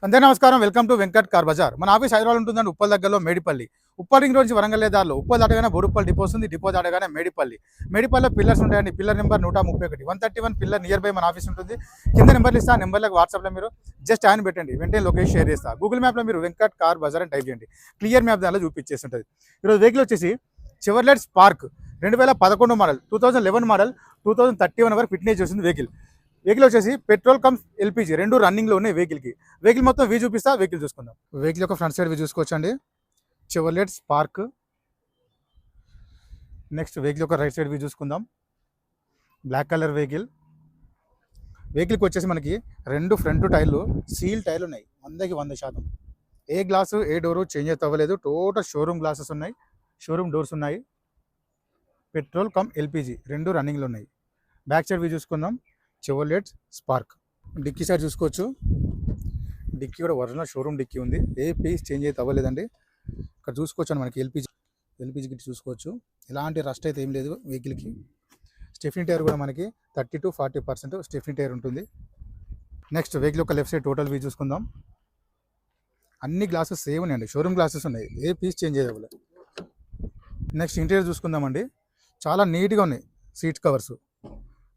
అందరికీ నమస్కారం. Welcome to Venkat car Bazar. మన ఆఫీస్ హైదరాబాద్ ఉంటుందండి, ఉప్పల్ దగ్గరలో మేడిపల్లి. ఉప్పల్ రింగ్ రోడ్ నుంచి వరంగల్ దారిలో ఉప్పల్ దాటగానే బోడుప్పల్ డిపో వస్తుంది. డిపో దాటగానే మేడిపల్లిలో పిల్లర్స్ ఉంటాయండి. Pillar number 131 131 pillar near by మన ఆఫీస్ ఉంటుంది. కింద నెంబర్లు ఇస్తా, నెంబర్లకు వాట్సాప్లో మీరు జస్ట్ ఆయన పెట్టండి, వెంటనే లొకేషన్ షేర్ చేస్తా. గూగుల్ మ్యాప్లో మీరు వెంకట్ కార్ బజార్ అని టైప్ చేయండి, క్లియర్ మ్యాప్ దానిలో చూపించేస్తుంటుంది. ఈరోజు వెహికల్ వచ్చేసి చెవర్లెట్ స్పార్క్ 2011 మోడల్, 2011 మోడల్, 2031 వరకు ఫిట్నెస్ చేస్తుంది వెహికల్ వచ్చేసి పెట్రోల్ కమ్స్ ఎల్పిజి రెండు రన్నింగ్లో ఉన్నాయి. వెహికల్ మొత్తం వ్యూ చూపిస్తా, వెహికల్ చూసుకుందాం. వెహికల్ యొక్క ఫ్రంట్ సైడ్ వ్యూ చూసుకోవచ్చండి, చెవర్లెట్ స్పార్క్. నెక్స్ట్ వెహికల్ యొక్క రైట్ సైడ్ వ్యూ చూసుకుందాం, బ్లాక్ కలర్ వెహికల్కి వచ్చేసి మనకి రెండు ఫ్రంట్ టైర్లు సీల్ టైర్లు ఉన్నాయి, 100% ఏ గ్లాసు ఏ డోరు చేంజ్ అయితే అవ్వలేదు. టోటల్ షోరూమ్ గ్లాసెస్ ఉన్నాయి, షోరూమ్ డోర్స్ ఉన్నాయి. పెట్రోల్ కమ్ ఎల్పిజి రెండు రన్నింగ్లో ఉన్నాయి. బ్యాక్ సైడ్ వ్యూ చూసుకుందాం, చెవర్లెట్ స్పార్క్. డిక్కీ సైడ్ చూసుకోవచ్చు, డిక్కీ కూడా ఒరిజినల్ షోరూమ్ డిక్కీ ఉంది, ఏ పీస్ చేంజ్ అయితే అవ్వలేదండి. ఇక్కడ చూసుకోవచ్చు మనకి ఎల్పిజి గిట్ చూసుకోవచ్చు, ఎలాంటి రస్ట్ అయితే ఏం లేదు వెహికల్కి. స్టెఫినీ టైర్ కూడా మనకి 30 to 40% స్టెఫినీ టైర్ ఉంటుంది. నెక్స్ట్ వెహికల్ యొక్క లెఫ్ట్ సైడ్ టోటల్ వ్యూ చూసుకుందాం. అన్ని గ్లాసెస్ సేమ్ ఉన్నాయండి, షోరూమ్ గ్లాసెస్ ఉన్నాయి, ఏ పీస్ చేంజ్ అవ్వలేదు. నెక్స్ట్ ఇంటీరియర్ చూసుకుందామండి, చాలా నీట్గా ఉన్నాయి. సీట్ కవర్స్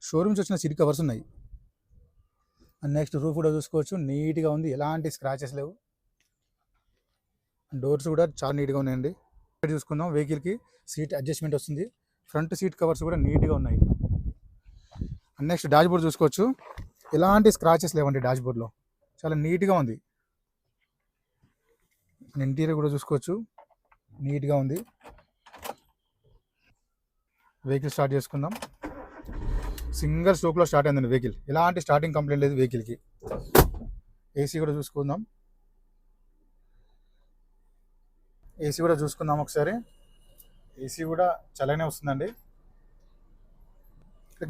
షోరూమ్స్ వచ్చిన సీట్ కవర్స్ ఉన్నాయి. అండ్ నెక్స్ట్ రూఫ్ కూడా చూసుకోవచ్చు, నీట్గా ఉంది, ఎలాంటి స్క్రాచెస్ లేవు. డోర్స్ కూడా చాలా నీట్గా ఉన్నాయండి. చూసుకుందాం, వెహికల్కి సీట్ అడ్జస్ట్మెంట్ వస్తుంది, ఫ్రంట్ సీట్ కవర్స్ కూడా నీట్గా ఉన్నాయి. అండ్ నెక్స్ట్ డాష్ బోర్డ్ చూసుకోవచ్చు, ఎలాంటి స్క్రాచెస్ లేవండి, డాష్ బోర్డ్లో చాలా నీట్గా ఉంది. ఇంటీరియర్ కూడా చూసుకోవచ్చు, నీట్గా ఉంది. వెహికల్ స్టార్ట్ చేసుకుందాం. సింగిల్ స్ట్రోక్లో స్టార్ట్ అయిందండి వెహికల్, ఎలాంటి స్టార్టింగ్ కంప్లైంట్ లేదు వెహికల్కి. ఏసీ కూడా చూసుకుందాం, ఒకసారి. ఏసీ కూడా చల్లగానే వస్తుందండి.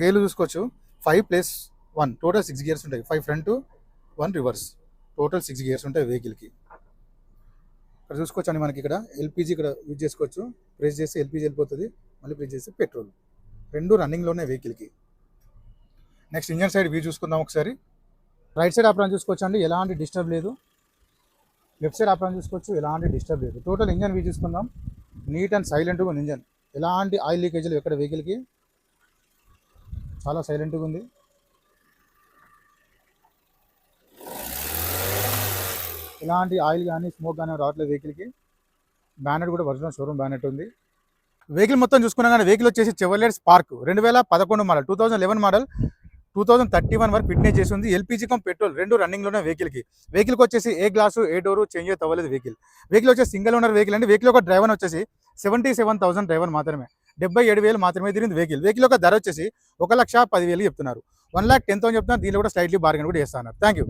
గేర్లు చూసుకోవచ్చు, 5+1 టోటల్ 6 గేర్స్ ఉంటాయి. 5 ఫ్రంట్ 1 రివర్స్, టోటల్ 6 గేర్స్ ఉంటాయి వెహికల్కి. ఇక్కడ చూసుకోవచ్చు అండి, మనకి ఇక్కడ ఎల్పిజి ఇక్కడ యూజ్ చేసుకోవచ్చు. ప్రెస్ చేస్తే ఎల్పిజి వెళ్ళిపోతుంది, మళ్ళీ ప్రెస్ చేస్తే పెట్రోల్, రెండు రన్నింగ్లోనే వెహికల్కి. నెక్స్ట్ ఇంజన్ సైడ్ వ్యూ చూసుకుందాం ఒకసారి. రైట్ సైడ్ ఆపరాన్ చూసుకోవచ్చు అండి, ఎలాంటి డిస్టర్బ్ లేదు. లెఫ్ట్ సైడ్ ఆపరాన్ చూసుకోవచ్చు, ఎలాంటి డిస్టర్బ్ లేదు. టోటల్ ఇంజన్ వ్యూ చూసుకుందాం, నీట్ అండ్ సైలెంట్గా ఉంది ఇంజన్, ఎలాంటి ఆయిల్ లీకేజీలు ఎక్కడ వెహికల్కి, చాలా సైలెంట్గా ఉంది. ఎలాంటి ఆయిల్ కానీ స్మోక్ కానీ రావట్లేదు వెహికల్కి. బ్యానెట్ కూడా ఒరిజినల్ షోరూమ్ బ్యానెట్ ఉంది. వెహికల్ మొత్తం చూసుకున్నా కానీ వెహికల్ వచ్చేసి చెవర్లెట్ స్పార్క్ 2011 మోడల్, 2011 మోడల్, 2031 వరకు ఫిట్నెస్ చేసింది. ఎల్పిజి కమ్ పెట్రోల్ రెండు రన్నింగ్లోనే వెహికల్కి వచ్చేసి ఏ గ్లాసు ఏ డోరు చేంజ్ అయితే అవ్వలేదు. వెహికల్ వచ్చేసి సింగిల్ ఓనర్ వెహికల్ అండి. వెహికల్ యొక్క డ్రైవర్ వచ్చేసి 77,000 డ్రైవర్ మాత్రమే, 77,000 మాత్రమే తిరిగింది వెహికల్ యొక్క ధర వచ్చేసి 1,10,000 చెప్తున్నారు. 1,10,000 చెప్తున్నారు. దీనిలో కూడా స్లైట్లీ బార్గెన్ కూడా చేస్తున్నారు. Thank you.